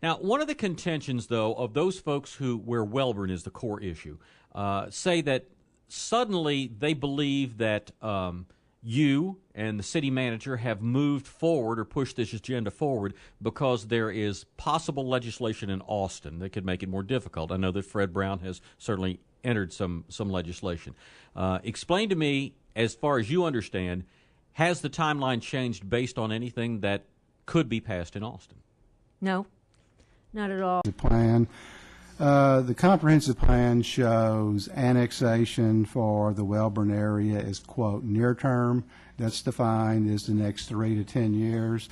Now, one of the contentions, though, of those folks where Wellborn is the core issue, say that suddenly they believe that you and the city manager have moved forward or pushed this agenda forward because there is possible legislation in Austin that could make it more difficult. I know that Fred Brown has certainly entered some legislation. Explain to me, as far as you understand, has the timeline changed based on anything that could be passed in Austin? No, not at all. The plan, the comprehensive plan shows annexation for the Wellborn area is, quote, near term. That's defined as the next 3 to 10 years.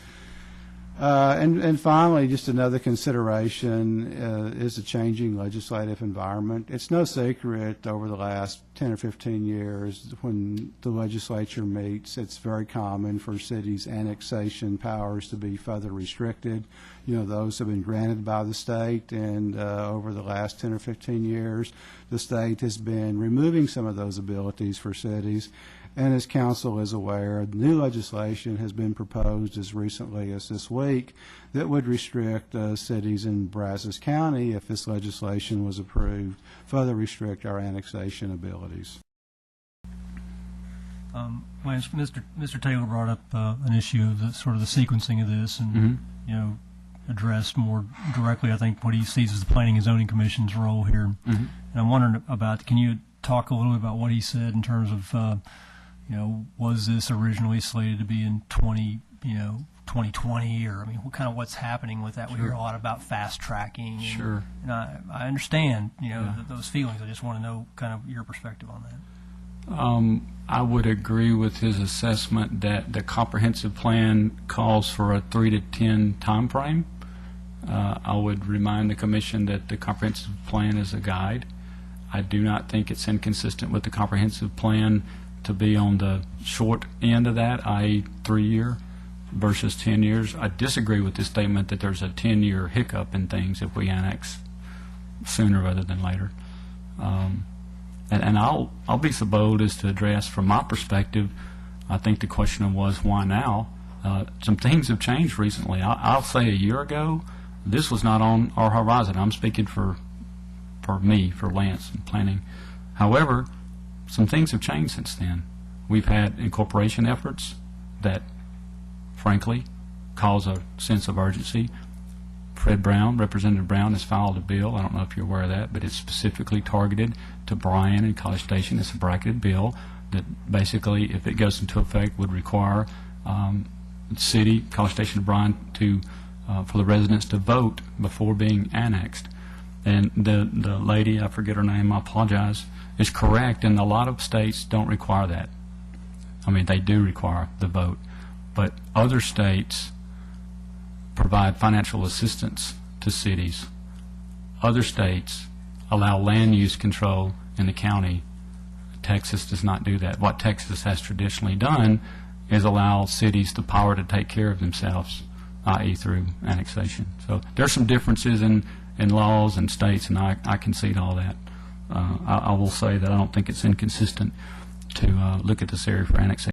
And finally, just another consideration is the changing legislative environment. It's no secret over the last 10 or 15 years when the legislature meets, it's very common for cities' annexation powers to be further restricted. You know, those have been granted by the state, and over the last 10 or 15 years, the state has been removing some of those abilities for cities. And as council is aware, new legislation has been proposed as recently as this week that would restrict cities in Brazos County, if this legislation was approved, further restrict our annexation abilities. Lance, Mr. Taylor brought up an issue of the sort of the sequencing of this, and you know, addressed more directly, I think, what he sees as the Planning and Zoning Commission's role here. And I'm wondering about, can you talk a little bit about what he said in terms of you know, was this originally slated to be in 2020, or I mean, what's happening with that? We hear a lot about fast tracking. Sure. And I understand, you know, those feelings. I just want to know kind of your perspective on that. I would agree with his assessment that the comprehensive plan calls for a 3 to 10 time frame. I would remind the commission that the comprehensive plan is a guide. I do not think it's inconsistent with the comprehensive plan to be on the short end of that, i.e. 3-year versus 10 years. I disagree with the statement that there's a 10-year hiccup in things if we annex sooner rather than later. And I'll be so bold as to address, from my perspective, I think the question was, why now? Some things have changed recently. I'll say a year ago, this was not on our horizon. I'm speaking for me, for Lance and planning. However, some things have changed since then. We've had incorporation efforts that, frankly, cause a sense of urgency. Fred Brown, Representative Brown, has filed a bill. I don't know if you're aware of that, but it's specifically targeted to Bryan and College Station. It's a bracketed bill that basically, if it goes into effect, would require the city, College Station of Bryan, to for the residents to vote before being annexed. And the lady, I forget her name, I apologize, is correct, and a lot of states don't require that. I mean, they do require the vote, but other states provide financial assistance to cities. Other states allow land use control in the county. Texas does not do that. What Texas has traditionally done is allow cities the power to take care of themselves, i.e. through annexation. So there's some differences in laws and states, and I concede all that. I will say that I don't think it's inconsistent to look at this area for annexation.